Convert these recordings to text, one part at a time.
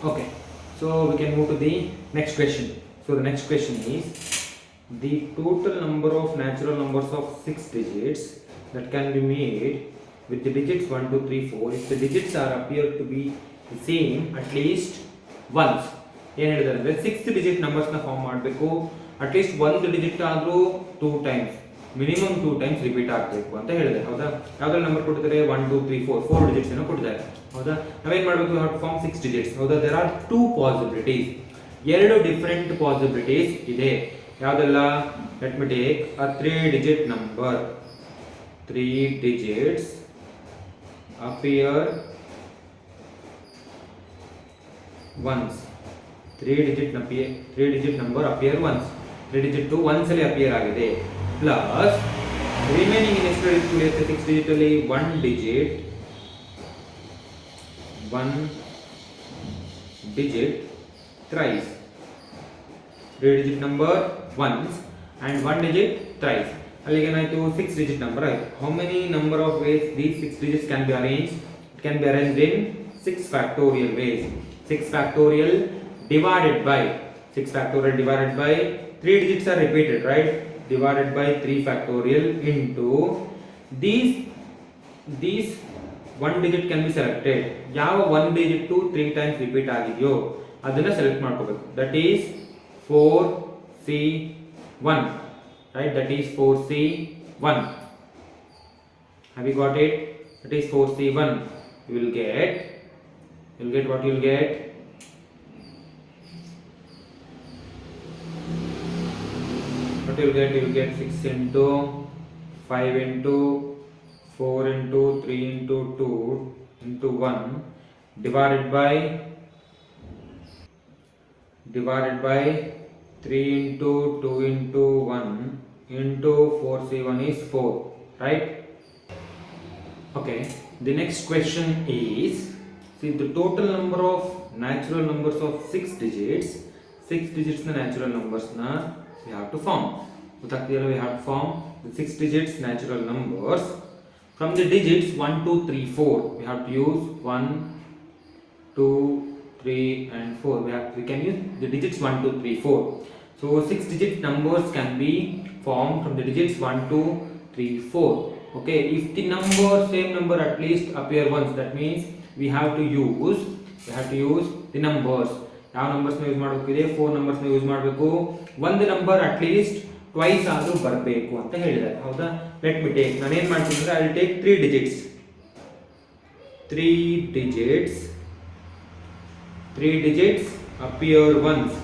Okay, so we can move to the next question. So the next question is the total number of natural numbers of 6 digits that can be made with the digits 1, 2, 3, 4 if the digits are appear to be the same at least once. ಏನು ಹೇಳಿದ್ದಾರೆ ಅಂದರೆ six digit ನಂಬರ್ಸ್ನ form ಮಾಡಬೇಕು at least ಒಂದು digit ಆದರೂ two times minimum two times repeat ಆಗಬೇಕು ಅಂತ ಹೇಳಿದೆ. ಹೌದಾ, ಯಾವ್ದ್ರಲ್ಲಿ ನಂಬರ್ ಕೊಟ್ಟಿದ್ದಾರೆ 1, 2, 3, 4 ಫೋರ್ ಡಿಜಿಟ್ಸ್ ಏನೋ ಕೊಟ್ಟಿದ್ದಾರೆ. ಹೌದಾ, ನಾವೇನು ಮಾಡಬೇಕು, have to form six digits. ಹೌದಾ, ದೇರ್ ಆರ್ ಟೂ ಪಾಸಿಬಿಲಿಟೀಸ್, ಎರಡು ಡಿಫರೆಂಟ್ ಪಾಸಿಬಿಲಿಟೀಸ್ ಇದೆ. ಯಾವುದೆಲ್ಲ? Let me take a 3 digit number. 3 digits appear once. 3 digit number appear once. 3 digit to once ಅಲ್ಲಿ appear ಆಗಿದೆ. ಪ್ಲಸ್ ರಿಮೈನಿಂಗ್ ಎಷ್ಟು ಉಳಿಯುತ್ತೆ 6 ಡಿಜಿಟ್ ಅಲ್ಲಿ? 1 digit thrice. 3 digit number once and 1 digit thrice. ಅಲ್ಲಿಗೆ ಏನಾಯ್ತು? 6 digit number ಆಯ್ತು. How many number of ways these 6 digits can be arranged? It can be arranged in 6 factorial ways. 6 factorial divided by 3 digits are repeated, right? Divided by 3 factorial into these 1 digit can be selected. ಯಾವ 1 digit to 3 times repeat ಆಗಿದೆಯೋ ಅದನ್ನ select ಮಾಡ್ಕೋಬೇಕು. That is 4C1, right? That is 4C1. Have you got it? That is 4C1. You will get what you will get. What you will get 6 into 5 into 4 into 3 into 2 into 1 divided by 3 into 2 into 1 into 4C1 is 4, right? Okay, the next question is, see the total number of natural numbers of 6 digits. 6 digits na natural numbers na we have to form. We have to form the 6 digits natural numbers from the digits 1, 2, 3, 4. We have to use 1, 2, 3 and 4. We can use the digits 1, 2, 3, 4. So 6 digit numbers can be formed from the digits 1, 2, 3, 4. Okay, if the same number at least appear once, that means we have to use the numbers. ಯಾವ numbers use ಮಾಡಬೇಕಿದೆ? 4 numbers use ಮಾಡಬೇಕು. ಒಂದು number at least twice ಆದ್ರೂ ಬರಬೇಕು ಅಂತ ಹೇಳಿದ್ದಾರೆ. ಹೌದಾ, let me take, ನಾನು ಏನು ಮಾಡ್ತೀನಿ ಅಂದ್ರೆ I will take 3 digits. 3 digits appear once.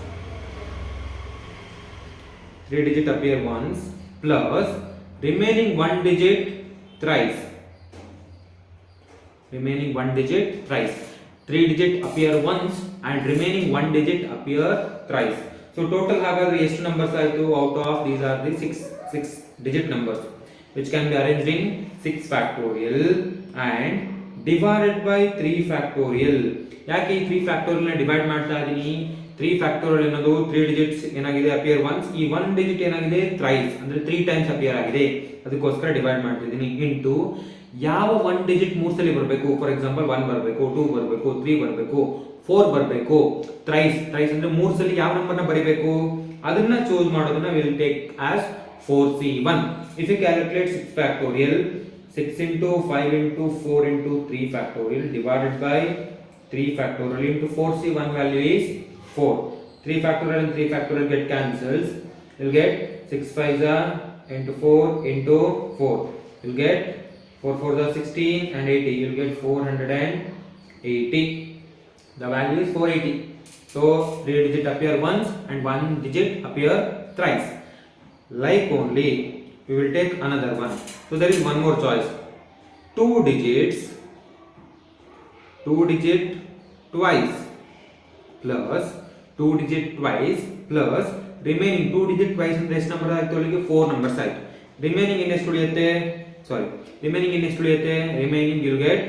3 digit appear once plus remaining 1 digit thrice. 3 digit appear once and remaining 1 digit appear thrice. So total ಹಾಗಾದ್ರೆ ಎಷ್ಟು ನಂಬರ್ಸ್ ಆಯಿತು? Out of these are the 6 digit numbers which can be arranged in 6 factorial and divided by 3 factorial. ಯಾಕೆ ಈ 3 factorial ನ divide ಮಾಡ್ತಾ ಇದೀನಿ? 3 factorial ಅನ್ನೋದು 3 digits ಏನಾಗಿದೆ appear once, ಈ 1 digit ಏನಾಗಿದೆ thrice ಅಂದ್ರೆ 3 times appear ಆಗಿದೆ, ಅದಕ್ಕೋಸ್ಕರ ಡಿವೈಡ್ ಮಾಡ್ತಿದ್ದೀನಿ. ಇಂಟು ಯಾವ 1 digit 3 ಸಲ ಬರಬೇಕು? ಫಾರ್ ಎಕ್ಸಾಂಪಲ್ 1 ಬರಬೇಕು, 2 ಬರಬೇಕು, 3 ಬರಬೇಕು, 4 ಬರಬೇಕು. ಥ್ರೈಸ್ ಅಂದ್ರೆ 3 ಸಲ ಯಾವ ನಂಬರ್ನ ಬರೀಬೇಕು ಅದನ್ನ ಚೂಸ್ ಮಾಡೋದನ್ನ will take as 4C1. If you calculate 6 factorial, 6 into 5 into 4 into 3 factorial divided by 3 factorial into 4C1 value is 4. 3 factorial and 3 factorial get cancels. You'll get 6 5s into 4 into 4. You'll get 4 4s are 16 and 80. You'll get 480. The value is 480. So 3 digit appear once and 1 digit appear thrice. Like only, we will take another one. So there is one more choice. 2 digit twice plus 2 digit twice plus remaining 2 digit twice ಅಂದ್ರೆ ಎಷ್ಟು number ಆಯ್ತು? ಅಲ್ಲಿಗೆ 4 numbers ಆಯ್ತು. Remaining ಇನ್ನೆಷ್ಟು ಉಳಿಯುತ್ತೆ? Remaining you'll get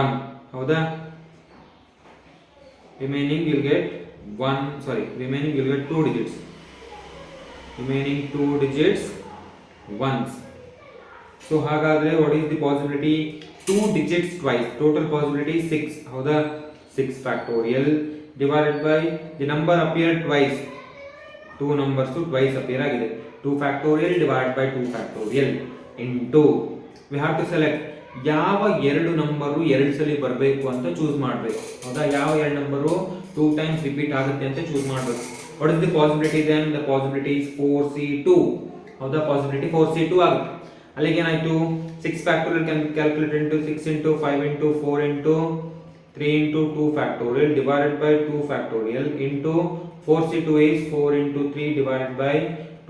1. ಹೌದಾ? remaining you'll get 2 digits. Remaining 2 digits once. So ಹಾಗಾದ್ರೆ what is the possibility? 2 digits twice. Total possibility 6. ಹೌದಾ? 6 factorial divided by the number appeared twice. Two numbers twice appear agide. 2 factorial divided by 2 factorial into we have to select ಯಾವ ಎರಡು number ಎರಡು ಸಲ ಬರಬೇಕು ಅಂತ choose ಮಾಡಬೇಕು. ಹೌದಾ, ಯಾವ ಎರಡು ನಂಬರು 2 ಟೈಮ್ಸ್ ರಿಪೀಟ್ ಆಗುತ್ತೆ ಅಂತ ಚೂಸ್ ಮಾಡಬೇಕು. What is the possibility then? The possibility is 4c2. ಹೌದಾ, ಪಾಸಿಬಿಲಿಟಿ 4c2 ಆಗುತ್ತೆ. ಅಲ್ಲಿಗೆ ಏನಾಯ್ತು? 6 factorial can be calculated into 6 into 5 into 4 into 3 into 2 factorial divided by 2 factorial into 4c2 is 4 into 3 divided by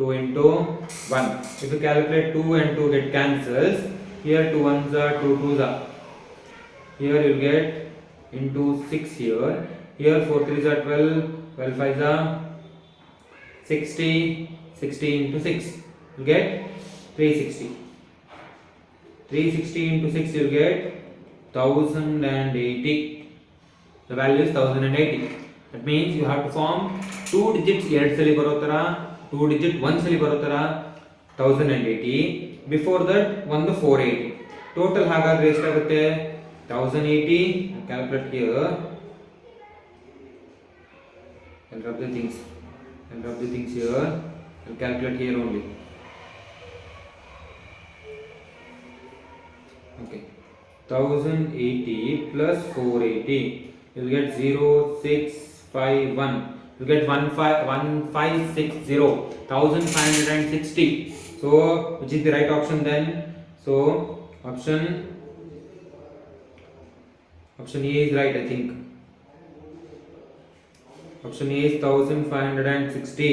2 into 1. If you calculate 2 and 2 get cancels. Here 2 ones are 2 twos are. Here you get into 6 here. Here 4 threes are 12. 12 fives are 60. 60 into 6 you get 360. 360 into 6 you get 1080. The value is 1080. That means you have to form 2 digits 2 ಸಲಿ ಬರೋ ತರ, 2 digit 1 ಸಲಿ ಬರೋ ತರ 1080. Before that ಒಂದು 480. Total ಹಾಗಾದ್ರೆ ಎಷ್ಟಾಗುತ್ತೆ? 1080. Calculate here. I'll rub the things here. I'll calculate here only. Okay, 1080 plus 480 you'll get 0651. You'll get 1560, 1560. So which is the right option then? So option A is right, I think. Option A is 1560.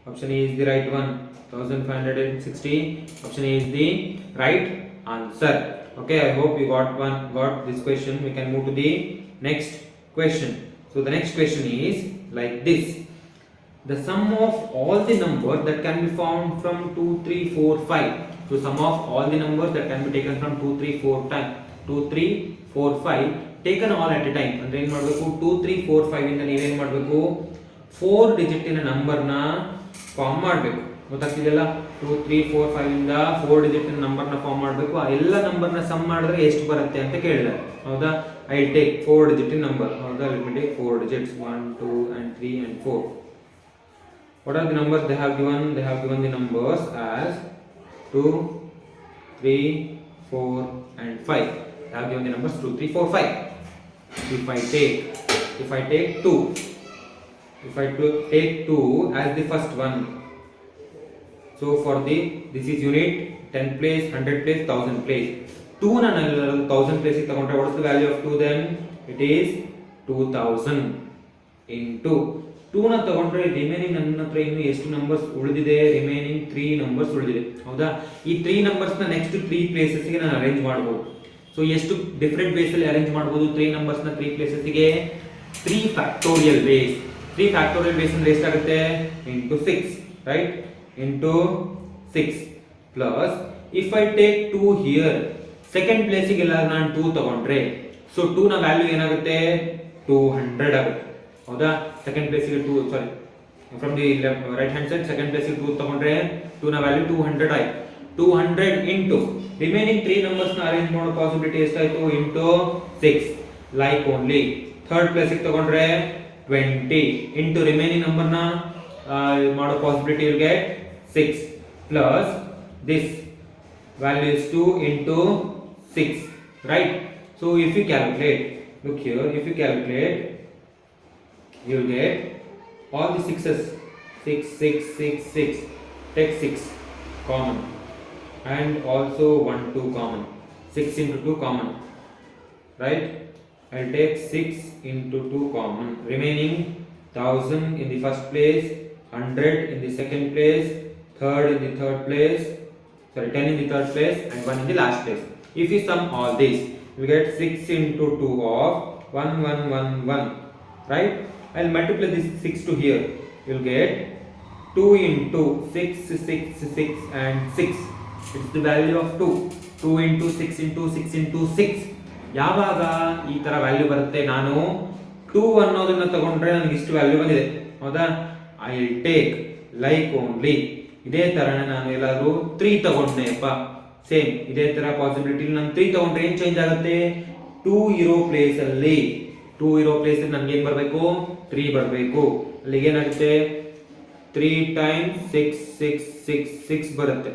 Option A is the right one. 1560. Option A is the right answer. Okay, I hope you got this question. We can move to the next question. So the next question is like this: the sum of all the numbers that can be found from 2, 3, 4, 5. So sum of all the numbers that can be taken from 2, 3, 4 time 2, 3, 4, 5 taken all at a time. ಅಂದ್ರೆ ಏನು ಮಾಡಬೇಕು? 2, 3, 4, 5 ಇಂದ ನೀವೇನು ಮಾಡಬೇಕು? 4 digit ಇನ number ನ form ಮಾಡಬೇಕು. ಗೊತ್ತಾಗ್ತಿದೆಯಲ್ಲ? 2, 3, 4, 5 ಇಂದ 4 ಡಿಜಿಟ್ ಇನ ನಂಬರ್ ನ ಫಾರ್ಮ್ ಮಾಡಬೇಕು. ಆ ಎಲ್ಲ ನಂಬರ್ ನ ಸಮ್ ಮಾಡಿದ್ರೆ ಎಷ್ಟು ಬರುತ್ತೆ ಅಂತ ಕೇಳಿದ್ದಾರೆ. ಹೌದಾ? I will take 4 digit in number. ಹೌದಾ? Let me take 4 digits 1, 2 and 3 and 4. What are the numbers they have given? They have given the numbers as 2, 3, 4 and 5. They have given the numbers 2, 3, 4, 5. If I take 2, if I take 2 as the first one, so for this is unit 10 place, 100 place, 1000 place. 2 na 1000 place ತಗೊಂಡ್ರೆ what is the value of 2 then? It is 2000 into 2 ನ ತಗೊಂಡ್ರೆ remaining ನನ್ನ ಹತ್ರ ಇನ್ನು ಎಷ್ಟು numbers ಉಳಿದಿದೆ? Remaining 3 numbers ಉಳಿದಿದೆ. ಹೌದಾ? ಈ 3 ನಂಬರ್ಸ್ ನ ನೆಕ್ಸ್ಟ್ 3 ಪ್ಲೇಸಸ್ ಗೆ ನಾನು ಅರೇಂಜ್ ಮಾಡಬಹುದು. ಸೊ ಎಷ್ಟು ಡಿಫರೆಂಟ್ ವೇಸ್ ಅಲ್ಲಿ ಅರೇಂಜ್ ಮಾಡಬಹುದು 3 ನಂಬರ್ಸ್ ನ 3 ಪ್ಲೇಸಸ್ ಗೆ? 3 ಫ್ಯಾಕ್ಟೋರಿಯಲ್ ವೇಸ್. 3 ಫ್ಯಾಕ್ಟೋರಿಯಲ್ ವೇಸ್ ಅಂದ್ರೆ ಎಷ್ಟಾಗುತ್ತೆ? into 6, right? into 6 plus if I take 2 here, second place ಗೆ ಎಲ್ಲ ನಾನು 2 ತಗೊಂಡ್ರೆ ಸೊ 2 ನ ವ್ಯಾಲ್ಯೂ ಏನಾಗುತ್ತೆ? 200 ಆಗುತ್ತೆ. ಹೌದಾ? ಸೆಕೆಂಡ್ ಪ್ಲೇಸ್ ಗೆ 2, sorry, from the right hand side second place ಗೆ 2 ತಗೊಂಡ್ರೆ 2 ನ ವ್ಯಾಲ್ಯೂ 200 ಆಯ್ತು. 200 into ರಿಮೈನಿಂಗ್ 3 ನಂಬರ್ಸ್ ನ ಅರೇಂಜ್ ಮಾಡೋ ಪಾಸಿಬಿಲಿಟಿ ಎಷ್ಟಾಯ್ತು? into 6. Like only third place ಗೆ ತಗೊಂಡ್ರೆ 20 into ರಿಮೈನಿಂಗ್ ನಂಬರ್ ನ ಮಾಡೋ possibility will get 6 plus this value is 2 into 6, right? So if you calculate, look here, if you calculate you will get all the 6s, 6, 6, 6, 6. Take 6 common and also 1, 2 common. 6 into 2 common, right? I'll take 6 into 2 common. Remaining 1000 in the first place, 100 in the second place, 3rd in the third place, sorry 10 in the third place and 1 in the last place. If you sum all this, you get 6 into 2 of 1, 1, 1, 1, right? I'll multiply this 6 to here. You'll get 2 into 6, 6, 6 and 6. It's the value of 2. 2 into 6 into 6 into 6. ಯಾವಾಗ ಈ ತರ value ಬರುತ್ತೆ? ನಾನು 2 ಅನ್ನೋದನ್ನ ತಗೊಂಡ್ರೆ ನನಗೆ ಇಷ್ಟು value ಬಂದಿದೆ. ಹೌದಾ? I will take like only ಇದೇ ತರನೇ ನಾನು ಎಲ್ಲಾದ್ರೂ 3 ತಗೊಂಡ್ನೆಪ್ಪ, ಸೇಮ್ ಇದೇ ತರ ಪಾಸಿಬಿಲಿಟಿ ನಾನು 3 ತಗೊಂಡ್ರೆ ಏನ್ ಚೇಂಜ್ ಆಗುತ್ತೆ? 2 ಇರೋ ಪ್ಲೇಸ್ ಅಲ್ಲಿ 2 ಇರೋ ಪ್ಲೇಸ್ ನನಗೆ ಏನು ಬರಬೇಕು 3 ಬರಬೇಕು. ಅಲ್ಲಿಗೆ ಏನಾಗುತ್ತೆ 3 times 6 6 6 6 ಬರುತ್ತೆ.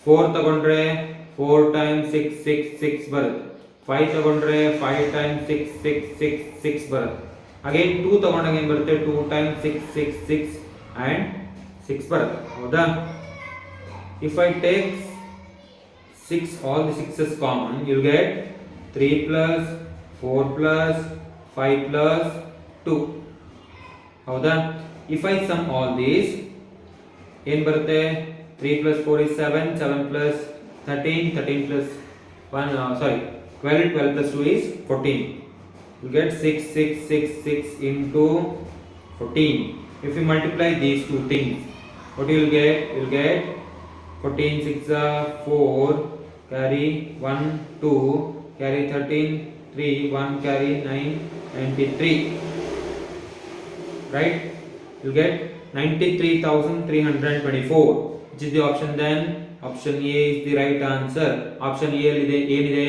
4 ತಗೊಂಡ್ರೆ 4 times 6 6 6 ಬರುತ್ತೆ. 5 ತಗೊಂಡ್ರೆ 5 times 6 6 6 6 ಬರುತ್ತೆ. ಅಗೇನ್ 2 ತಗೊಂಡಾಗ ಏನು ಬರುತ್ತೆ 2 times 6 6 6 and 6 ಬರುತ್ತೆ. ಹೌದಾ? If I take 6, all the 6's common, you'll get 3 plus 4 plus 5 plus 2. ಹೌದಾ? If I sum all these, ಏನು ಬರುತ್ತೆ 3 plus 4 is 7, 7 plus 13, 13 plus 12, 12 plus 2 is 14. You get 6 6 6 6 into 14. If you multiply these two things, what you will get? You will get 14 6 4, carry 1 2, carry 13 3, 1 carry 9, 93. Right? You will get 93,324. Which is the option then? Option A is the right answer. Option A ಇದೆ ಏನಿದೆ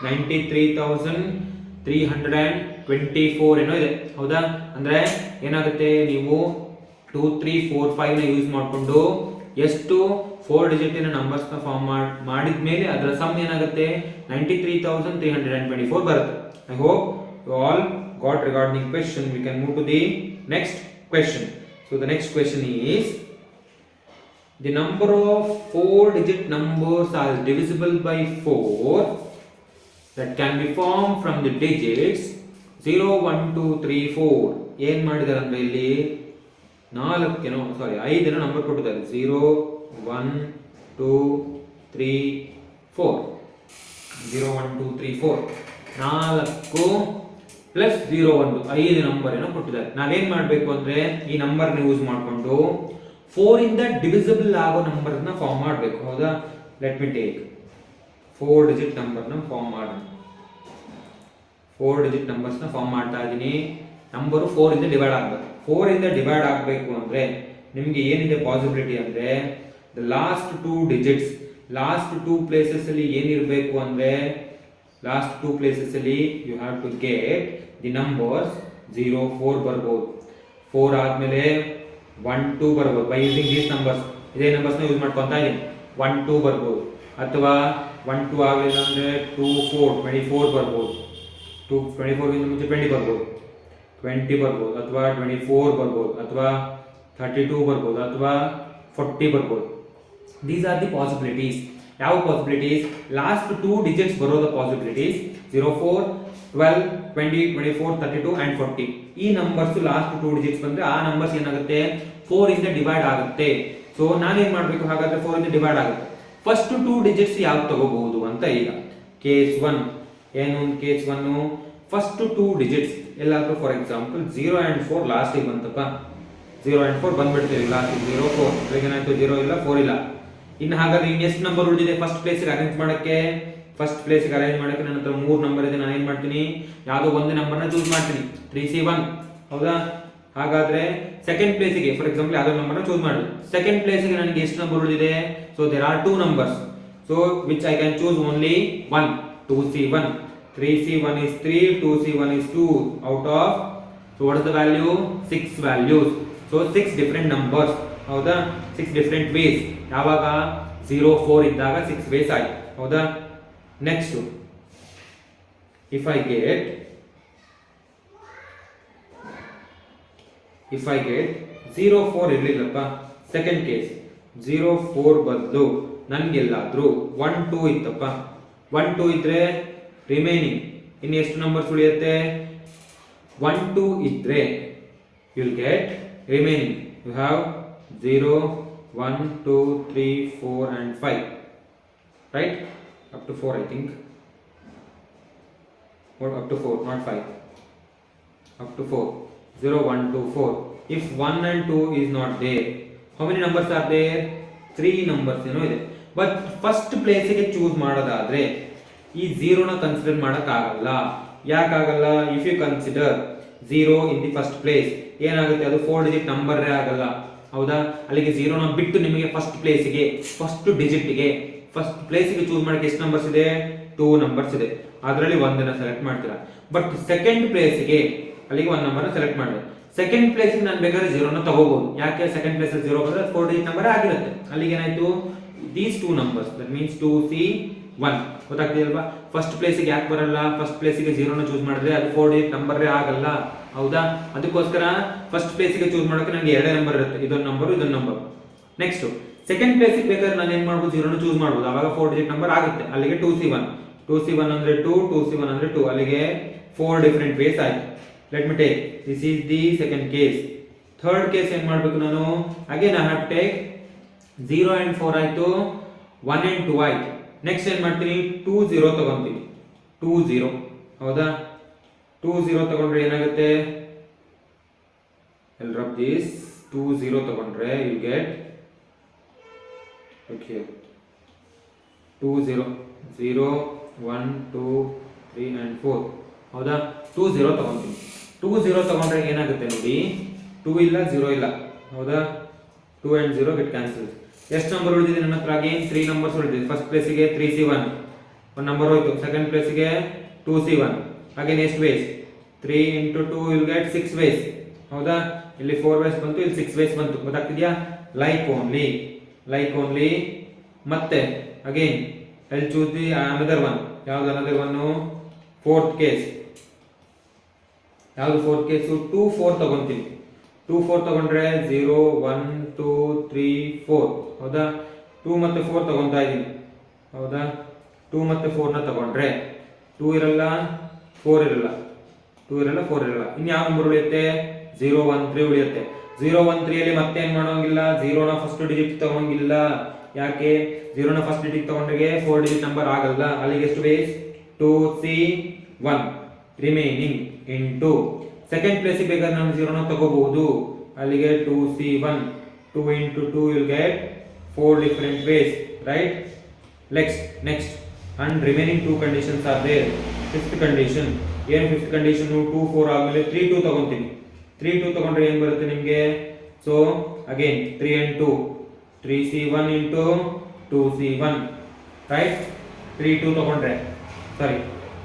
93,324 ಏನೋ ಇದೆ. ಹೌದಾ? ಅಂದ್ರೆ ಏನಾಗುತ್ತೆ, ನೀವು 2 3 4 5 ನ use ಮಾಡಿಕೊಂಡು ಎಷ್ಟು 4 ಡಿಜಿಟಿನ ನಂಬರ್ಸ್ ನ ಫಾರ್ಮ್ ಮಾಡಿದ್ಮೇಲೆ ಅದರ ಸಮ್ ಏನಾಗುತ್ತೆ 93,324 ಬರುತ್ತೆ. I hope you all got regarding question. We can move to the next question. So the next question is, the number of 4-digit numbers are divisible by 4 that can be formed from the digits 0 1 2 3 4. ಏನು ಮಾಡಿದ್ದಾರೆ ಅಂದ್ರೆ ಇಲ್ಲಿ 5 number ಕೊಟ್ಟಿದ್ದಾರೆ 0 1 2 3 4. 0 1 2 3 4 4 plus 0 1 5 number ಏನೋ ಕೊಟ್ಟಿದ್ದಾರೆ. ನಾವೇನ್ ಮಾಡಬೇಕು ಅಂದ್ರೆ ಈ ನಂಬರ್ನ ಯೂಸ್ ಮಾಡಿಕೊಂಡು 4 ಇಂದ ಡಿವಿಸಿಬಲ್ ಆಗೋ ನಂಬರ್ನ ಫಾರ್ಮ್ ಮಾಡಬೇಕು. ಹೌದಾ? ಲೆಟ್ ಮಿ ಟೇಕ್ 4 ಡಿಜಿಟ್ ನಂಬರ್ನ ಫಾರ್ಮ್ ಮಾಡೋಣ. 4 ಡಿಜಿಟ್ ನಂಬರ್ಸ್ನ ಫಾರ್ಮ್ ಮಾಡ್ತಾ ಇದ್ದೀನಿ. ನಂಬರು 4 ಇಂದ ಡಿವೈಡ್ ಆಗಬೇಕು. 4 ಇಂದ ಡಿವೈಡ್ ಆಗಬೇಕು ಅಂದ್ರೆ ನಿಮಗೆ ಏನಿದೆ ಪಾಸಿಬಿಲಿಟಿ ಅಂದ್ರೆ the last 2 digits, last 2 places ಅಲ್ಲಿ ಏನಿರಬೇಕು ಅಂದ್ರೆ ಲಾಸ್ಟ್ 2 ಪ್ಲೇಸಸ್ ಅಲ್ಲಿ you have to get the numbers 0 4 ಬರ್ಬೋದು. 4 ಆದ್ಮೇಲೆ 1 2 ಬರ್ಬೋದು. ಬೈ ಯೂಸಿಂಗ್ ದೀಸ್ ನಂಬರ್ಸ್, ಇದೇ ನಂಬರ್ಸ್ನ ಯೂಸ್ ಮಾಡ್ಕೊಂತ ಇದ್ದೀನಿ. 1 2 ಬರ್ಬೋದು, ಅಥವಾ 1 2 ಆಗಲಿಲ್ಲ ಅಂದ್ರೆ 2 4 24 ಬರ್ಬೋದು. 24 ಗಿಂತ ಮುಂಚೆ 20 ಬರ್ಬೋದು, 20 ಬರ್ಬೋದು, ಅಥವಾ 24 ಬರ್ಬೋದು, ಅಥವಾ 32 ಬರ್ಬೋದು, ಅಥವಾ 40 ಬರ್ಬೋದು. These are the possibilities. ಯಾವ ಪಾಸಿಬಿಲಿಟೀಸ್? ಲಾಸ್ಟ್ 2 ಡಿಜಿಟ್ಸ್ ಬರೋದ ಪಾಸಿಬಿಲಿಟೀಸ್ 0 4 12 20 24 32 and 40. ಈ ನಂಬರ್ಸ್ ಲಾಸ್ಟ್ 2 ಡಿಜಿಟ್ಸ್ ಬಂದ್ರೆ ಆ ನಂಬರ್ಸ್ ಏನಾಗುತ್ತೆ 4 ಇಂದ ಡಿವೈಡ್ ಆಗುತ್ತೆ. ಸೊ ನಾನೇನ್ ಮಾಡಬೇಕು ಹಾಗಾದ್ರೆ 4 ಇಂದ ಡಿವೈಡ್ ಆಗುತ್ತೆ. ಫಸ್ಟ್ 2 ಡಿಜಿಟ್ಸ್ ಯಾವ್ದು ತಗೋಬಹುದು ಅಂತ ಈಗ ಕೇಸ್ 1 ಏನು ಕೇಸ್ 1 ಫಸ್ಟ್ 2 ಡಿಜಿಟ್ಸ್ ಎಲ್ಲಾದ್ರೂ ಫಾರ್ ಎಕ್ಸಾಂಪಲ್ 0 and 4 ಲಾಸ್ಟ್ ಗೆ ಬಂತಪ್ಪ. 0 and 4 ಬಂದ್ಬಿಡ್ತೀವಿ ಲಾಸ್ಟ್ 0 4 ಏನಾಯ್ತು 0 ಇಲ್ಲ 4 ಇಲ್ಲ. ಇನ್ನು ಹಾಗಾದ್ರೆ ಇನ್ನು ಎಷ್ಟು ನಂಬರ್ ಉಳಿದಿದೆ ಫಸ್ಟ್ ಪ್ಲೇಸ್ಗೆ ಅರೇಂಜ್ ಮಾಡಕ್ಕೆ? ಫಸ್ಟ್ ಪ್ಲೇಸ್ಗೆ ಅರೇಂಜ್ ಮಾಡಕ್ಕೆ ನನ್ನ ಹತ್ರ 3 ನಂಬರ್ ಇದೆ. ನಾನು ಏನ್ ಮಾಡ್ತೀನಿ ಯಾವುದೋ ಒಂದು ನಂಬರ್ನ ಚೂಸ್ ಮಾಡ್ತೀನಿ 3C1. ಹೌದಾ? ಹಾಗಾದ್ರೆ ಸೆಕೆಂಡ್ ಪ್ಲೇಸ್ಗೆ ಫಾರ್ ಎಕ್ಸಾಂಪಲ್ ಯಾವುದೋ ನಂಬರ್ನ ಚೂಸ್ ಮಾಡಿ. ಸೆಕೆಂಡ್ ಪ್ಲೇಸ್ಗೆ ನನಗೆ ಎಷ್ಟು ನಂಬರ್ ಉಳಿದಿದೆ? So there are 2 numbers, so which I can choose only 1. 2C1. 3C1 is 3, 2C1 is 2. Out of, so what is the value? 6 values. So 6 different numbers. ಹೌದಾ? 6 different ways. ಯಾವಾಗ 0 4 ಇದ್ದಾಗ 6 ways ಆಯ್ತು. ಹೌದಾ? Next if I get 0 4 ಇರಲಿಲ್ಲಪ್ಪ. Second case 0 4 ಬದಲು ನನ್ಗೆಲ್ಲಾದ್ರೂ 1 2 ಇತ್ತಪ್ಪ. 1 2 ಇದ್ರೆ remaining ಇನ್ನು ಎಷ್ಟು ನಂಬರ್ಸ್ ಉಳಿಯುತ್ತೆ? 1 2 ಇದ್ರೆ you will get remaining you have 0 1 2 3 4 and 5, right? Up to 4 I think, or up to 4 not 5, up to 4 0 1 2 4. If 1 and 2 is not there, how many numbers are there? 3 numbers ಏನೋ ಇದೆ. But first ಪ್ಲೇಸಿಗೆ choose ಮಾಡೋದಾದ್ರೆ ಈ 0 ನ consider ಮಾಡಕ್ ಆಗಲ್ಲ. ಯಾಕಾಗಲ್ಲ? If you consider 0 in the first place ಏನಾಗುತ್ತೆ, ಅದು 4 ಡಿಜಿಟ್ ನಂಬರ್ ಆಗಲ್ಲ. ಹೌದಾ? ಅಲ್ಲಿಗೆ 0 ನ ಬಿಟ್ಟು ನಿಮಗೆ ಫಸ್ಟ್ ಪ್ಲೇಸಿಗೆ ಫಸ್ಟ್ ಡಿಜಿಟ್ಗೆ ಫಸ್ಟ್ ಪ್ಲೇಸಿಗೆ ಚೂಸ್ ಮಾಡಕ್ಕೆ ಎಷ್ಟು ನಂಬರ್ಸ್ ಇದೆ? 2 ನಂಬರ್ಸ್ ಇದೆ. ಅದರಲ್ಲಿ ಒಂದನ್ನ ಸೆಲೆಕ್ಟ್ ಮಾಡ್ತೀರಾ. ಬಟ್ ಸೆಕೆಂಡ್ ಪ್ಲೇಸಿಗೆ ಅಲ್ಲಿಗೆ 1 ನಂಬರ್ ಸೆಲೆಕ್ಟ್ ಮಾಡಿದೆ. ಸೆಕೆಂಡ್ ಪ್ಲೇಸ್ ನಾನು ಬೇಕಾದ್ರೆ 0 ನ ತಗೋಬಹುದು. ಯಾಕೆ ಸೆಕೆಂಡ್ ಪ್ಲೇಸ್ ಅಲ್ಲಿ 0 ಬಂದ್ರೆ 4 ಡಿಜಿಟ್ ನಂಬರ್ ಆಗಿರುತ್ತೆ. ಅಲ್ಲಿಗೆ ಏನಾಯ್ತು, these two numbers, that means 2C1. ಗೊತ್ತಾಗ್ತಿದೆಯಲ್ವಾ? ಫಸ್ಟ್ ಪ್ಲೇಸಿಗೆ ಯಾಕೆ ಬರಲ್ಲ, ಫಸ್ಟ್ ಪ್ಲೇಸಿಗೆ 0 ನ ಚೂಸ್ ಮಾಡಿದ್ರೆ ಅದು 4 ಡಿಜಿಟ್ ನಂಬರೇ ಆಗಲ್ಲ, ಹೌದಾ? ಅದಕ್ಕೋಸ್ಕರ ಫಸ್ಟ್ ಪ್ಲೇಸಿಗೆ ಚೂಸ್ ಮಾಡೋಕೆ ನನಗೆ ಎರಡೇ ನಂಬರ್ ಇರುತ್ತೆ, ಇದೊಂದು ನಂಬರ್ ಇದೊಂದು ನಂಬರ್. ನೆಕ್ಸ್ಟ್ ಸೆಕೆಂಡ್ ಪ್ಲೇಸಿಗೆ ಬೇಕಾದ್ರೆ ನಾನು ಏನು ಮಾಡ್ಬೋದು, 0 ನ ಚೂಸ್ ಮಾಡ್ಬೋದು, ಅವಾಗ 4 ಡಿಜಿಟ್ ನಂಬರ್ ಆಗುತ್ತೆ. ಅಲ್ಲಿಗೆ 2C1. 2C1 ಅಂದ್ರೆ 2, 2C1 ಅಂದ್ರೆ 2, ಅಲ್ಲಿಗೆ 4 ಡಿಫರೆಂಟ್ ವೇಸ್ ಆಯ್ತು. Let me take, this is the second case. Third case ಏನು ಮಾಡಬೇಕು ನಾನು, again I have take 0 and 4 ಆಯ್ತು, 1 and 2 ಆಯ್ತು. ನೆಕ್ಸ್ಟ್ ಏನು ಮಾಡ್ತೀನಿ, 2 0 ತಗೊಂತೀನಿ, 2 0, ಹೌದಾ? 2 0 ತಗೊಂಡ್ರೆ ಏನಾಗುತ್ತೆ, I'll rub this, 2 0 ತಗೊಂಡ್ರೆ you get, okay, 2 0, 0 1 2 3 and 4, ಹೌದಾ? 2 0 ತಗೊಂತೀನಿ. 2 0 ತಗೊಂಡ್ರೆ ಏನಾಗುತ್ತೆ ನೋಡಿ, 2 ಇಲ್ಲ 0 ಇಲ್ಲ, ಹೌದಾ? 2 and 0 get cancelled. ಎಷ್ಟು ನಂಬರ್ ಉಳಿದಿದೆ ನನ್ನ ಹತ್ರ, ಅಗೇನ್ 3 ನಂಬರ್ಸ್ ಉಳಿದಿದೆ. ಫಸ್ಟ್ ಪ್ಲೇಸಿಗೆ 3C1 ಒಂದು ನಂಬರ್ ಹೋಯ್ತು, ಸೆಕೆಂಡ್ ಪ್ಲೇಸಿಗೆ 2C1, ಅಗೇನ್ ಎಷ್ಟು ways, 3 into 2 will get 6 ways, ಹೌದಾ? ಇಲ್ಲಿ 4 ವೇಸ್ ಬಂತು, ಇಲ್ಲಿ 6 ವೇಸ್ ಬಂತು. ಗೊತ್ತಾಗ್ತಿದ್ಯಾ? Like only. ಮತ್ತೆ again I choose the another one. ಯಾವ್ದು ಅನದರ್ ಒನ್? Fourth case. ಯಾವ್ದು ಫೋರ್ತ್ ಕೇಸು? 2 4 ತಗೊಂತೀನಿ. 2 4 ತಗೊಂಡ್ರೆ 0 1 2 3 4, ಹೌದಾ? 2 ಮತ್ತೆ 4 ತಗೊಂತಾ ಇದೀನಿ, ಹೌದಾ? 2 ಮತ್ತೆ 4 ನ ತಗೊಂಡ್ರೆ 2 ಇರಲ್ಲ 4 ಇರಲ್ಲ, 2 ಇರಲ್ಲ 4 ಇರಲ್ಲ. ಇನ್ನು ಯಾವ ನಂಬರ್ ಉಳಿಯುತ್ತೆ? 0 1 3 ಉಳಿಯುತ್ತೆ. 0 1 3 ಅಲ್ಲಿ ಮತ್ತೆ ಏನ್ ಮಾಡೋಂಗಿಲ್ಲ, 0 ನ ಫಸ್ಟ್ ಡಿಜಿಟ್ ತಗೊಂಗಿಲ್ಲ. ಯಾಕೆ? 0 ನ ಫಸ್ಟ್ ಡಿಜಿಟ್ ತಗೊಂಡ್ರೆ 4 ಡಿಜಿಟ್ ನಂಬರ್ ಆಗಲ್ಲ. ಅಲ್ಲಿಗೆ ಎಷ್ಟು ways? 2C1 remaining into second ಪ್ಲೇಸಿಗೆ ಬೇಕಾದ್ರೆ ನಾನು 0 ನ ತಗೋಬಹುದು. ಅಲ್ಲಿಗೆ 2C1, 2 into 2 you will get 4 different ways, right? Next and remaining two conditions are there. Fifth condition, ಏನು ಫಿಫ್ತ್ ಕಂಡೀಷನ್? 2 4 ಆದ್ಮೇಲೆ 3 2 ತಗೊಂತೀನಿ. 3 2 ತಗೊಂಡ್ರೆ ಏನು ಬರುತ್ತೆ ನಿಮಗೆ? So again 3 and 2, 3C1 into 2C1, right? 3 2 ತಗೊಂಡ್ರೆ, ಸಾರಿ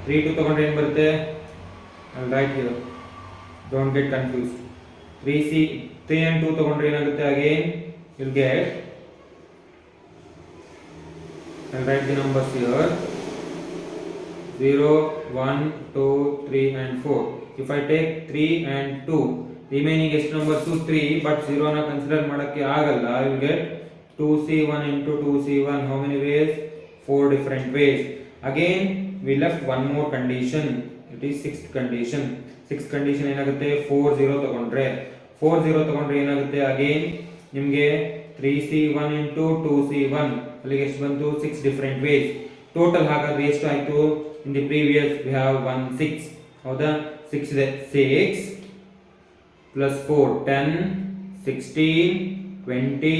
3 2 ತಗೊಂಡ್ರೆ ಏನು ಬರುತ್ತೆ? I'll write here, don't get confused. 3 and 2 ತಗೊಂಡ್ರೆ ಏನಾಗುತ್ತೆ? Again you'll get, I'll write the numbers here, 0 1 2 3 and 4. If I take 3 and 2, remaining ಎಷ್ಟು ನಂಬರ್ಸ್? 3, but 0 ನ ಕನ್ಸಿಡರ್ ಮಾಡಕ್ಕೆ ಆಗಲ್ಲ. I will get 2C1 into 2C1. how many ways? 4 different ways. Again we left one more condition, it is sixth condition. Sixth condition ಏನಾಗುತ್ತೆ? 4 0 ತಗೊಂಡ್ರೆ ಏನಾಗುತ್ತೆ? Again ನಿಮಗೆ 3C1 into 2C1, ಅಲ್ಲಿಗೆ ಎಷ್ಟು ಬಂತು? 6 different ways. ಟೋಟಲ್ ಹಾಗಾದ್ರೆ ಎಷ್ಟು ಆಯ್ತು? in the previous we have 1 6, ಹೌದಾ? 6 ಇದೆ, 6 plus 4 10 16 20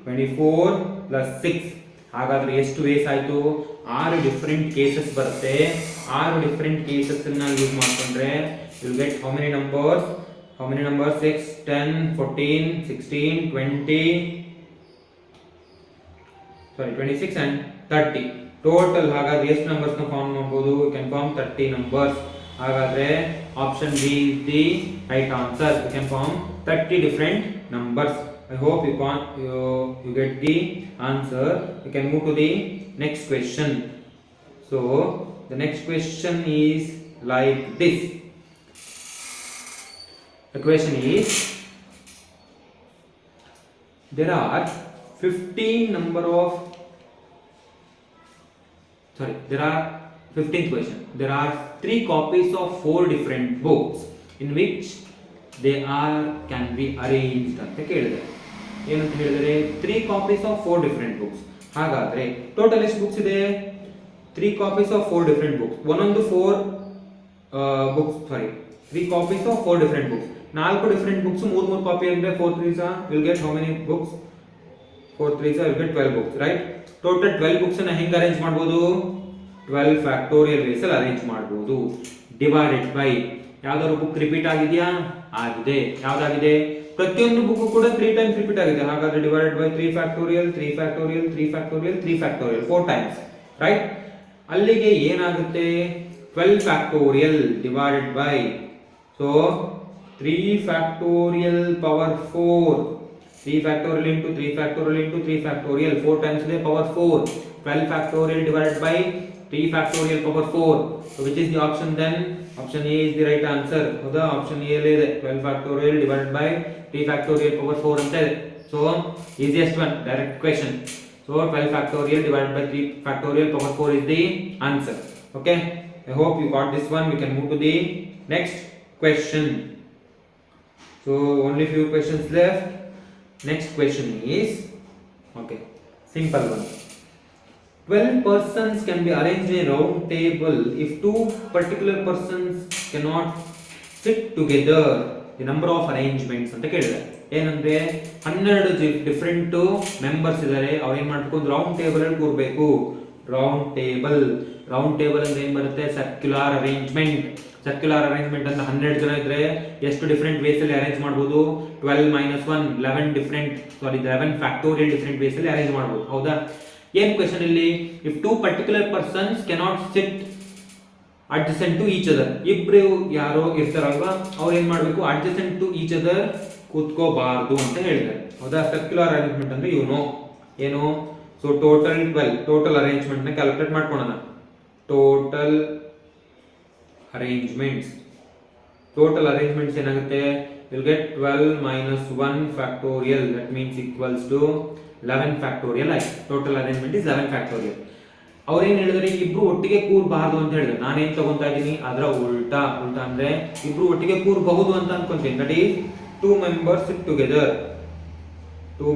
24 plus 6. ಹಾಗಾದ್ರೆ ಎಷ್ಟು ವೇಸ್ ಆಯ್ತು? 6 ಡಿಫರೆಂಟ್ ಕೇಸಸ್ ಬರುತ್ತೆ. 6 ಡಿಫರೆಂಟ್ ಕೇಸಸ್ ಅನ್ನ ಯೂಸ್ ಮಾಡ್ಕೊಂಡ್ರೆ you will get how many numbers? 6 10 14 16 20, sorry 26 and 30. Total ಹಾಗಾದ್ರೆ ಎಷ್ಟು ನಂಬರ್ಸ್ ನ ಫಾರ್ಮ್ ಮಾಡಬಹುದು? You can form 30 numbers. ಹಾಗಾದ್ರೆ option B is the right answer. You can form 30 different numbers. I hope you get the answer. You can move to the next question. So the next question is like this. The question is, there are 15th question. There are 3 copies of 4 different books in which they can be arranged ಅಂತ ಕೇಳಿದೆ. ಏನಂತ ಹೇಳಿದರೆ 3 copies of 4 different books. ಹಾಗಾದ್ರೆ total ಎಷ್ಟು books ಇದೆ? 3 copies of 4 different books. ಒಂದೊಂದು 4 books, sorry 3 copies of 4 different books. 4 different books, 3 copy ಅಂದ್ರೆ 4 3s will get how many books? 4 3s will get 12 books, right? Total 12 books ಅನ್ನು ಹೆಂಗೆ arrange ಮಾಡಬಹುದು? 12 factorial ways ಅಲ್ಲಿ arrange ಮಾಡಬಹುದು. Divided by, ಯಾವ್ದಾದ್ರು book repeat ಆಗಿದೆಯಾ? ಆಗಿದೆ. ಯಾವ್ದಾಗಿದೆ? ಪ್ರತಿಯೊಂದು ಬುಕ್ ಕೂಡ 3 ಟೈಮ್ಸ್ ರಿಪೀಟ್ ಆಗಿದೆ. ಹಾಗಾದ್ರೆ divided by 3 factorial 3 factorial 3 factorial 3 factorial 4 times, right? ಅಲ್ಲಿಗೆ ಏನಾಗುತ್ತೆ? 12 factorial divided by, so So 3 factorial power 4, 3 factorial into 3 factorial into 3 factorial, 4 times the power 4, 12 factorial divided by 3 factorial power 4. So which is the option then? Option A is the right answer. So the option A is 12 factorial divided by 3 factorial power 4 anta ಇದೆ. So easiest one, direct question. So 12 factorial divided by 3 factorial power 4 is the answer. Okay, I hope you got this one. We can move to the next question. So only few questions left. Next question is, okay, simple one. 12 persons can be arranged in a round table if two particular persons cannot sit together. The number of arrangements ಅಂತ ಕೇಳಿದ್ದಾರೆ. ಏನಂದ್ರೆ 12 different members ಇದ್ದಾರೆ, ಅವ್ರು ಏನ್ ಮಾಡಬೇಕು, ಒಂದು round table ಅಲ್ಲಿ ಕೂರಬೇಕು. Round table ಅಂದ್ರೆ ಏನ್ ಬರುತ್ತೆ, ಸರ್ಕ್ಯುಲರ್ ಅರೇಂಜ್ಮೆಂಟ್ ಅಂದ್ರೆ 12 ಜನ ಇದ್ರೆ ಎಷ್ಟು ಡಿಫರೆಂಟ್ ವೇಸ್ ಅಲ್ಲಿ ಅರೇಂಜ್ ಮಾಡಬಹುದು, 12 - 1 11 ಫ್ಯಾಕ್ಟೋರಿಯಲ್ ಡಿಫರೆಂಟ್ ವೇಸ್ ಅಲ್ಲಿ ಅರೇಂಜ್ ಮಾಡಬಹುದು. ಹೌದಾ? ಏನ್ ಕ್ವೆಶ್ಚನ್ ಇಲ್ಲಿ, if two particular persons cannot sit adjacent to each other, ಇಬ್ರು ಯಾರೋ ಇರ್ತಾರಲ್ವಾ, ಅವ್ರು ಏನ್ ಮಾಡಬೇಕು, ಅಡ್ಜಸೆಂಟ್ ಟು ಈಚ್ ಅದರ್ ಕೂತ್ಕೋಬಾರ್ದು ಅಂತ ಹೇಳಿದ್ದಾರೆ. ಹೌದಾ? ಸರ್ಕ್ಯುಲರ್ ಅರೇಂಜ್ಮೆಂಟ್ ಅಂದ್ರೆ ಏನು. ಸೊ ಟೋಟಲ್ 12, ಟೋಟಲ್ ಅರೇಂಜ್ಮೆಂಟ್ ನ ಕ್ಯಾಲ್ಕುಲೇಟ್ ಮಾಡ್ಕೊಳ್ಳೋಣ. ಟೋಟಲ್ ಅರೇಂಜ್ಮೆಂಟ್ಸ್ ಏನಾಗುತ್ತೆ, you'll get 12 - 1 factorial, that means equals to 11 factorial ಆಯ್ತು. Total arrangement is 11 factorial. ಅವ್ರೇನ್ ಹೇಳಿದ್ರೆ, ಇಬ್ರು ಒಟ್ಟಿಗೆ ಕೂರಬಾರದು ಅಂತ ಹೇಳಿದ್ರೆ, ನಾನೇನ್ ತಗೊಂತಾ ಇದ್ದೀನಿ ಅದರ ಉಲ್ಟಾ ಅಂದ್ರೆ ಇಬ್ರು ಒಟ್ಟಿಗೆ ಕೂರಬಹುದು ಅಂತ ಅನ್ಕೊಂತೀನಿ. That is 2 members sit together. 2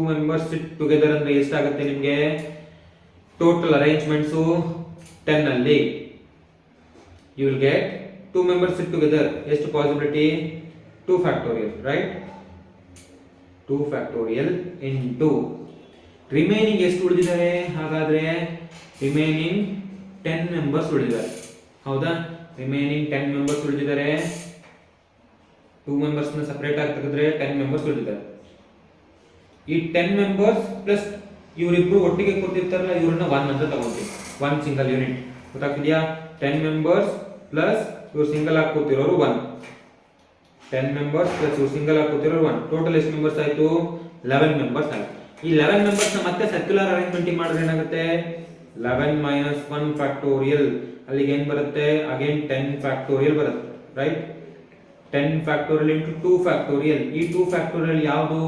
members sit together ಅಂದ್ರೆ ಎಷ್ಟಾಗುತ್ತೆ ನಿಮಗೆ, ಟೋಟಲ್ ಅರೇಂಜ್ಮೆಂಟ್ಸ್ 10 ಅಲ್ಲಿ you will get 2 members sit together. ಎಷ್ಟು possibility, 2 factorial, right? 2 factorial into remaining ಎಷ್ಟು ಉಳಿದಿದ್ದಾರೆ, ಹಾಗಾದ್ರೆ ರಿಮೈನಿಂಗ್ 10 members ಉಳಿದಿದ್ದಾರೆ. ಹೌದಾ? ರಿಮೈನಿಂಗ್ 10 members ಉಳಿದಿದ್ದಾರೆ. 2 members ನ ಸೆಪರೇಟ್ ಆಗಿ ತೆಗೆದ್ರೆ 10 members ಉಳಿದಿದ್ದಾರೆ. ಈ 10 members ಪ್ಲಸ್ ಇವರಿಬ್ರು ಒಟ್ಟಿಗೆ ಕೂತಿರ್ತಾರಲ್ಲ, ಇವ್ರನ್ನ 1 ಅಂತ ತಗೊಂತೀವಿ. 1 ಸಿಂಗಲ್ ಯೂನಿಟ್. ಗೊತ್ತಾಗ್ತಿದ್ಯಾ? 10 members ಪ್ಲಸ್ ಇವ್ರು ಸಿಂಗಲ್ ಆಗಿ ಕೂತಿರೋರು 1. 10 members ಪ್ಲಸ್ ಇವ್ರು ಸಿಂಗಲ್ ಆಗಿ ಕೂತಿರೋರು 1. ಟೋಟಲ್ ಎಷ್ಟು ಮೆಂಬರ್ಸ್ ಆಯ್ತು, 11 members ಆಯ್ತು. ಈ 11 members ನ ಮತ್ತೆ ಸರ್ಕ್ಯುಲರ್ ಅರೇಂಜ್ಮೆಂಟ್ ಮಾಡಿದ್ರೆ ಏನಾಗುತ್ತೆ, 11 - 1 ಫ್ಯಾಕ್ಟೋರಿಯಲ್, ಅಲ್ಲಿಗೆ ಏನ್ ಬರುತ್ತೆ, ಅಗೇನ್ 10 ಫ್ಯಾಕ್ಟೋರಿಯಲ್ ಬರುತ್ತೆ, ರೈಟ್? 10 factorial into 2 factorial. ಈ 2 ಫ್ಯಾಕ್ಟೋರಿಯಲ್ ಯಾವುದು,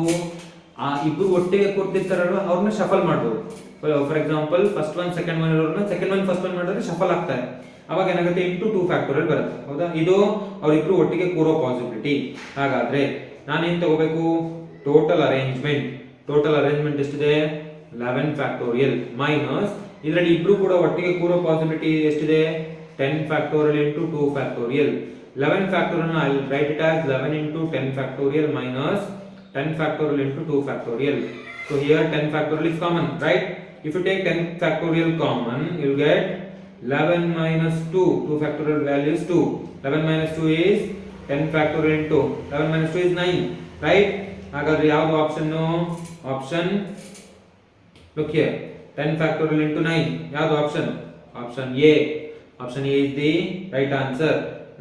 ಆ ಇಬ್ರು ಒಟ್ಟಿಗೆ ಕೂರ್ತಿರ್ತಾರಲ್ವ, ಅವ್ರನ್ನ ಶಫಲ್ ಮಾಡ್ಬೋದು. For example first one second one ಇರೋರ್ನ ಸೆಕೆಂಡ್ ಒನ್ ಫಸ್ಟ್ ಒನ್ ಮಾಡಿದ್ರೆ ಶಫಲ್ ಆಗ್ತಾರೆ. ಅವಾಗ ಏನಾಗುತ್ತೆ, ಇಂಟು 2 ಫ್ಯಾಕ್ಟೋರಿಯಲ್ ಬರುತ್ತೆ. ಹೌದಾ? ಇದು ಅವರಿಬ್ರು ಒಟ್ಟಿಗೆ ಕೂರೋ ಪಾಸಿಬಿಲಿಟಿ. ಹಾಗಾದ್ರೆ ನಾನೇನ್ ತಗೋಬೇಕು, ಟೋಟಲ್ ಅರೇಂಜ್ಮೆಂಟ್ ಎಷ್ಟಿದೆ, 11 ಫ್ಯಾಕ್ಟೋರಿಯಲ್ ಮೈನಸ್ ಇದರಲ್ಲಿ ಇಬ್ರು ಕೂಡ ಒಟ್ಟಿಗೆ ಕೂರೋ ಪಾಸಿಬಿಲಿಟಿ ಎಷ್ಟಿದೆ, 10 factorial into 2 factorial. 11 factorial I will write it as 11 into 10 factorial minus 10 factorial into 2 factorial. So here 10 factorial is common, right? If you take 10 factorial common, you will get 11 minus 2. 2 factorial value is 2. 11 minus 2 is 10 factorial into 11 minus 2 is 9, right? ಹಾಗಾದ್ರೆ ಯಾವುದು option, look here, 10 factorial into 9, ಯಾವುದು option A. Option A is the right answer.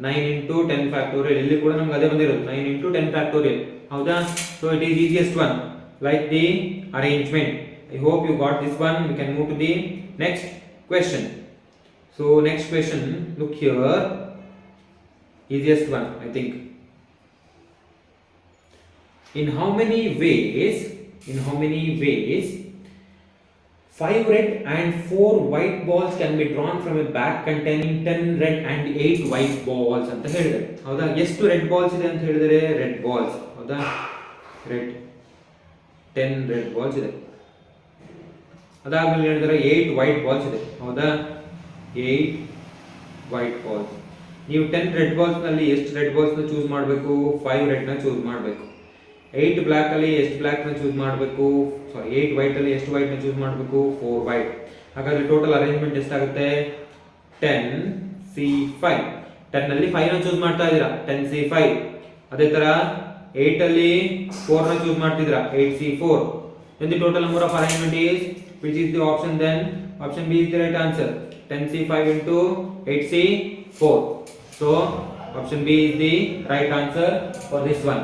9 into 10 factorial, ಇಲ್ಲಿ ಕೂಡ ನಮಗೆ ಅದೇ ಬಂದಿರೋದು, 9 into 10 factorial. ಹೌದಾ? So it is easiest one, like the arrangement. I hope you got this one. We can move to the next question. So next question, look here, easiest one I think. In how many ways 5 red and 4 white balls can be drawn from a bag containing 10 red and 8 white balls ಅಂತ ಹೇಳಿದ್ದಾರೆ. ಹೌದಾ? ಎಷ್ಟು red balls ಇದೆ ಅಂತ ಹೇಳಿದರೆ, red balls, ಹೌದಾ, 10 red balls ಇದೆ. ಅದಾದ್ಮೇಲೆ ಹೇಳಿದರೆ 8 ವೈಟ್ ಬಾಲ್ಸ್ ಇದೆ. ಹೌದಾ? 8 ವೈಟ್ ಬಾಲ್ಸ್. ನೀವು 10 ರೆಡ್ ಬಾಲ್ಸ್ ನಲ್ಲಿ ಎಷ್ಟು ರೆಡ್ ಬಾಲ್ಸ್ ನ ಚೂಸ್ ಮಾಡಬೇಕು, 5 ರೆಡ್ ನ ಚೂಸ್ ಮಾಡಬೇಕು. 8 ಬ್ಲಾಕ್ ಅಲ್ಲಿ ಎಷ್ಟು ಬ್ಲಾಕ್ ನ ಚೂಸ್ ಮಾಡಬೇಕು, 8 ವೈಟ್ ಅಲ್ಲಿ ಎಷ್ಟು ವೈಟ್ ನ ಚೂಸ್ ಮಾಡಬೇಕು, 4 ವೈಟ್. ಹಾಗಾದ್ರೆ ಟೋಟಲ್ ಅರೇಂಜ್ಮೆಂಟ್ ಎಷ್ಟಾಗುತ್ತೆ, 10C5. 10 ನಲ್ಲಿ 5 ನ ಚೂಸ್ ಮಾಡ್ತಾ ಇದ್ದೀರಾ, 10C5. ಅದೇ ತರ 8 ಅಲ್ಲಿ 4 ನ ಚೂಸ್ ಮಾಡ್ತಿದ್ದೀರಾ, 8C4. then the total number of arrangement is, which is the option then, option B is the right answer. 10C5 into 8C4. So option B is the right answer for this one.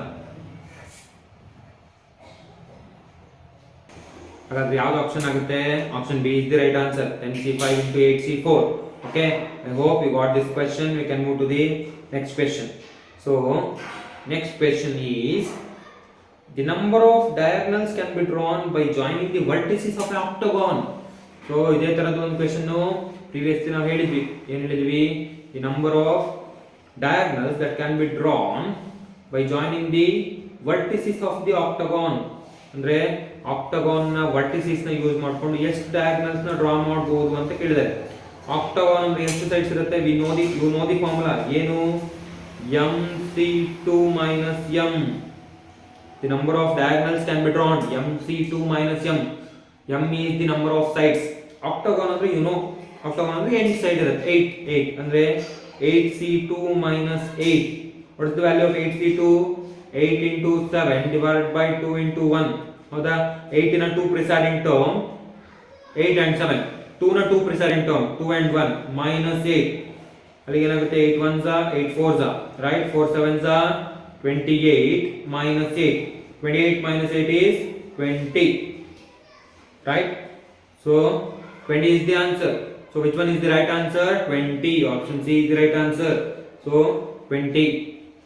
ಹಾಗಾದ್ರೆ ಯಾವ್ದು option ಆಗುತ್ತೆ? Option B is the right answer. 10C5 into 8C4. Okay, I hope you got this question. We can move to the next question. So next question is, the number of diagonals can be drawn by joining the vertices of an octagon. So ಇದೇ ತರದ್ದು ಒಂದು question previously ನಾವು ಹೇಳಿದ್ವಿ. ಏನು ಹೇಳಿದ್ವಿ? the number of diagonals that can be drawn by joining the vertices of the octagon. ಅಂದ್ರೆ ಆಕ್ಟಗಾನ್ ನ vertices ನ ಯೂಸ್ ಮಾಡ್ಕೊಂಡು ಎಷ್ಟು ಡಯಾಗನಲ್ಸ್ ನ ಡ್ರಾ ಮಾಡಬಹುದು ಅಂತ ಕೇಳಿದ್ದಾರೆ. ಆಕ್ಟಗಾನ್ ಅಂದ್ರೆ ಎಷ್ಟು ಸೈಡ್ಸ್ ಇರುತ್ತೆ? ಯು ನೋ ದಿ ಫಾರ್ಮುಲಾ ಏನು? MC2 minus M. The number of diagonals can be drawn. MC2 minus M. M is the number of sides. Octagon ಅಂದ್ರೆ you know, octagon ಅಂದ್ರೆ 8 ಸೈಡ್ ಇರುತ್ತೆ. 8 ಅಂದ್ರೆ 8C2 minus 8. What is the value of 8C2? 8 into 7 divided by 2 into 1. ಹೌದಾ? 8 ನ 2 presiding term 8 and 7. 2 ನ 2 presiding term 2 and 1 minus 8. ಅಲ್ಲಿಗೆ ಏನಾಗುತ್ತೆ? 8 1s are 8 4s are, right? 4 7s are 28 minus 8. 28 minus 8 is 20, right? So 20 is the answer. So which one is the right answer? 20. Option C is the right answer. So 20.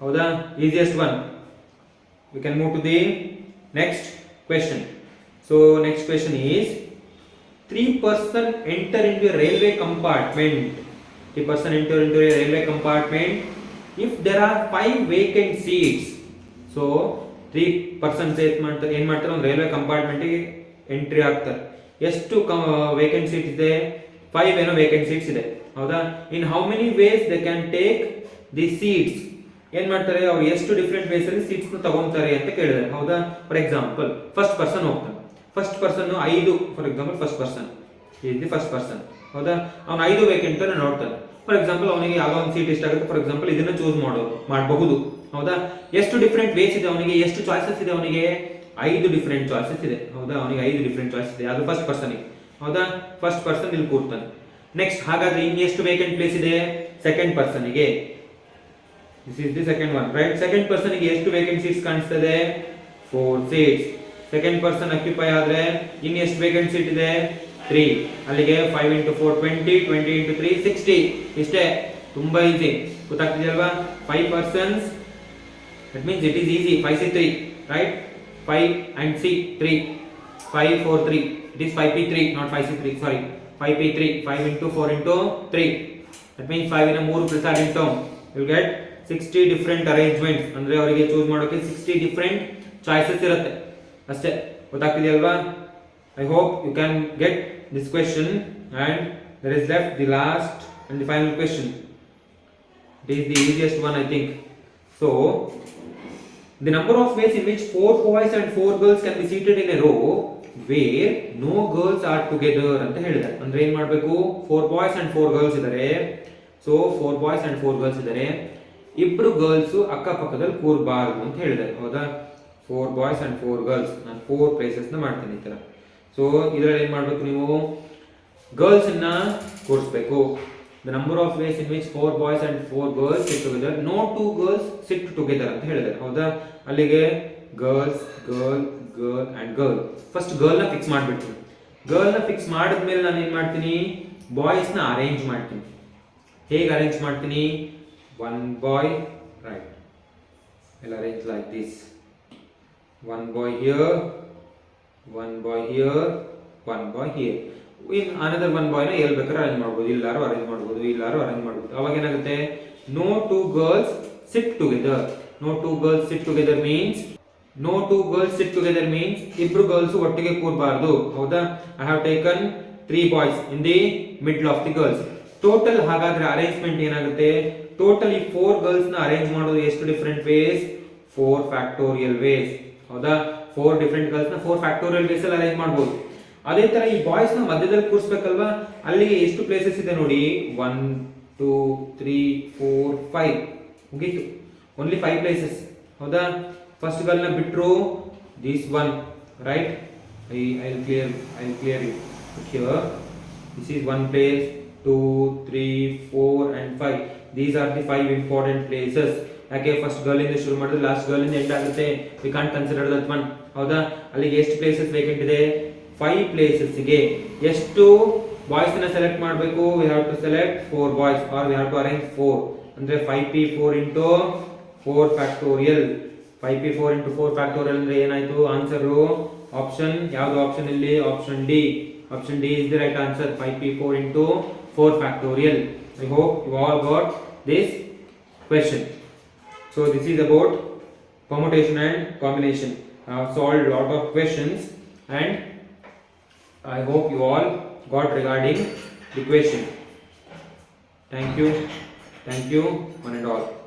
ಹೌದಾ? Easiest one. We can move to the next question. So next question is, 3 person enter into a railway compartment. 3 person enter into a railway compartment. If there are 5 vacant seats, so 3 persons ಏನು ಮಾಡ್ತಾರೆ? ಒಂದು railway compartment ಗೆ entry ಆಗ್ತಾರೆ. ಎಷ್ಟು vacant seat ಇದೆ? 5 ಏನೋ vacant seats ಇದೆ. ಹೌದಾ? In how many ways they can take the seats? ಏನ್ ಮಾಡ್ತಾರೆ? ಅವ್ರು ಎಷ್ಟು ಡಿಫರೆಂಟ್ ವೇಸ್ ಅಲ್ಲಿ ಸೀಟ್ಸ್ ನ ತಗೊಂತಾರೆ ಅಂತ ಕೇಳಿದ್ದಾರೆ. ಹೌದಾ? ಫಾರ್ ಎಕ್ಸಾಂಪಲ್ ಫಸ್ಟ್ ಪರ್ಸನ್ ಹೋಗ್ತಾನೆ. First person 5, for example first person is the first person. ಹೌದಾ? ಅವನು 5 ವೇಕೆಂಟ್ ಅನ್ನು ನೋಡ್ತಾನೆ. ಫಾರ್ ಎಕ್ಸಾಂಪಲ್ ಅವನಿಗೆ ಯಾವುದೋ ಒಂದು ಸೀಟ್ ಇಷ್ಟ ಆಗುತ್ತೆ. ಫಾರ್ ಎಕ್ಸಾಂಪಲ್ ಇದನ್ನ ಚೂಸ್ ಮಾಡಬಹುದು. ಹೌದಾ? ಎಷ್ಟು ಡಿಫರೆಂಟ್ ವೇಸ್ ಇದೆ ಅವನಿಗೆ? ಎಷ್ಟು ಚಾಯ್ಸಸ್ ಇದೆ ಅವನಿಗೆ? 5 ಡಿಫರೆಂಟ್ ಚಾಯ್ಸಸ್ ಇದೆ. ಹೌದಾ? ಅವನಿಗೆ 5 ಡಿಫರೆಂಟ್ ಚಾಯ್ಸಸ್ ಇದೆ. ಅದು ಫಸ್ಟ್ ಪರ್ಸನ್ ಗೆ. ಹೌದಾ? ಫಸ್ಟ್ ಪರ್ಸನ್ ಇಲ್ಲಿ ಕೂರ್ತಾನೆ. ನೆಕ್ಸ್ಟ್ ಹಾಗಾದ್ರೆ ಇನ್ನು ಎಷ್ಟು ವೇಕೆಂಟ್ ಪ್ಲೇಸ್ ಇದೆ? ಸೆಕೆಂಡ್ ಪರ್ಸನ್ ಗೆ. This is the second one, right? Second person ಗೆ ಎಷ್ಟು ವೇಕೆಂಟ್ ಸೀಟ್ಸ್ ಕಾಣಿಸ್ತದೆ? 4 seats. ಸೆಕೆಂಡ್ ಪರ್ಸನ್ ಆಕ್ಯುಪೈ ಆದ್ರೆ ಇನ್ನು ಎಷ್ಟು ವೇಕೆಂಟ್ ಸೀಟ್ ಇದೆ? 3. ಅಲ್ಲಿಗೆ 5 into 4 20, 20 into 3 60. ಇಷ್ಟೇ. ತುಂಬಾ easy. ಗೊತ್ತಾಗ್ತಿದೆಯಲ್ವಾ? 5 persons, that means it is easy. 5C3, right? 5 and C3. 5 4 3. It is 5P3, not 5C3. Sorry. 5P3. 5 into 4 into 3. That means 5 in a 3 presiding term. You will get 60 different arrangements. ಅಂದ್ರೆ ಅವರಿಗೆ choose ಮಾಡೋಕೆ 60 different choices ಇರುತ್ತೆ. ಅಷ್ಟೇ. ಗೊತ್ತಾಗ್ತಿದೆಯಲ್ವಾ? I hope you can get this question, and there is left the last and the final question. It is the easiest one, I think. So the number of ways in which 4 boys and 4 girls can be seated in a row where no girls are together ಅಂತ ಹೇಳಿದ್ದಾರೆ. ಅಂದ್ರೆ ಏನು ಮಾಡಬೇಕು? 4 boys and 4 girls ಇದ್ದಾರೆ. So 4 boys and 4 girls ಇದ್ದಾರೆ. ಇಬ್ರು girls ಅಕ್ಕಪಕ್ಕದಲ್ಲಿ ಕೂರಬಾರದು ಅಂತ ಹೇಳಿದ್ದಾರೆ. ಹೌದಾ? 4 ಬಾಯ್ಸ್ ಅಂಡ್ 4 ಗರ್ಲ್ಸ್. ನಾನು 4 ಪ್ಲೇಸಸ್ ನ ಮಾಡ್ತೀನಿ ಈ ತರ. ಸೊ ಇದರಲ್ಲಿ ಏನ್ ಮಾಡಬೇಕು? ನೀವು ಗರ್ಲ್ಸ್ ಅನ್ನ ಕೂರಿಸಬೇಕು. The number of ways in which 4 boys and 4 girls sit together, no 2 girls sit together ಅಂತ ಹೇಳಿದ್ದಾರೆ. ಹೌದಾ? ಅಲ್ಲಿಗೆ girls, girl, girl and girl. First girl ನ ಫಿಕ್ಸ್ ಮಾಡ್ಬಿಡ್ತೀನಿ. ಗರ್ಲ್ ನ ಫಿಕ್ಸ್ ಮಾಡಿದ್ಮೇಲೆ ನಾನು ಏನ್ ಮಾಡ್ತೀನಿ? ಬಾಯ್ಸ್ ನ ಅರೇಂಜ್ ಮಾಡ್ತೀನಿ. ಹೇಗೆ ಅರೇಂಜ್ ಮಾಡ್ತೀನಿ? 1 boy, right? I'll arrange like this. 1 boy here, 1 boy here, 1 boy here. In another 1 boy na ಎಲ್ಲಿ ಬೇಕಾದ್ರೆ ಅರೇಂಜ್ ಮಾಡಬಹುದು. ಇಲ್ಲಾರು ಅರೇಂಜ್ ಮಾಡಬಹುದು, ಇಲ್ಲಾರು ಅರೇಂಜ್ ಮಾಡಬಹುದು. ಅವಾಗ ಏನಾಗುತ್ತೆ? No 2 girls sit together. No 2 girls sit together means, no 2 girls sit together means ಇಬ್ರು girls ಒಟ್ಟಿಗೆ ಕೂರಬಾರದು. ಹೌದಾ? I have taken 3 boys in the middle of the girls. Total ಹಾಗಾದ್ರೆ ಅರೇಂಜ್ಮೆಂಟ್ ಏನಾಗುತ್ತೆ? ಟೋಟಲ್ ಈ 4 ಗರ್ಲ್ಸ್ ನ ಅರೇಂಜ್ ಮಾಡೋದು ಎಷ್ಟು ಡಿಫರೆಂಟ್ ವೇಸ್? 4 factorial ways. ಹೌದಾ? 4 ಡಿಫರೆಂಟ್ ಗರ್ಲ್ಸ್ ನ 4 ಫ್ಯಾಕ್ಟೋರಿಯಲ್ ವೇಸ್ ಅಲ್ಲಿ ಅರೇಂಜ್ ಮಾಡಬಹುದು. ಅದೇ ತರ ಈ ಬಾಯ್ಸ್ ನ ಮಧ್ಯದಲ್ಲಿ ಕೂರಿಸಬೇಕಲ್ವಾ? ಅಲ್ಲಿಗೆ ಎಷ್ಟು ಪ್ಲೇಸಸ್ ಇದೆ ನೋಡಿ? 1 2 3 4 5. ಮುಗೀತು. Only 5 places. ಹೌದಾ? ಫಸ್ಟ್ ಗರ್ಲ್ ನ ಬಿಟ್ರು this one, right? I'll clear it here. This is one place, 2, 3, 4 and 5. These are the 5 important places. ಯಾಕೆ ಫಸ್ಟ್ ಗರ್ಲ್ ಇಂದ ಶುರು ಮಾಡಿದ್ರೆ ಲಾಸ್ಟ್ ಗರ್ಲ್ ಇಂದ ಎಂಡ್ ಆಗುತ್ತೆ. We can't consider that one. ಹೌದಾ? ಅಲ್ಲಿಗೆ ಎಷ್ಟು ಪ್ಲೇಸಸ್ ವೇಕೆಂಟ್ ಇದೆ? 5 ಪ್ಲೇಸಸ್ ಗೆ ಎಷ್ಟು ಬಾಯ್ಸ್ ನ ಸೆಲೆಕ್ಟ್ ಮಾಡಬೇಕು? We have to select 4 boys or we have to arrange 4 ಅಂದ್ರೆ 5p4 into 4 factorial. 5p4 into 4 factorial ಅಂದ್ರೆ ಏನಾಯ್ತು? ಆನ್ಸರ್ ಆಪ್ಷನ್ ಯಾವುದು? ಆಪ್ಷನ್ ಇಲ್ಲಿ option D. Option D is the right answer. 5p4 into 4 factorial. I hope you all got this question. So this is about permutation and combination. I have solved lot of questions and I hope you all got regarding the question. Thank you one and all.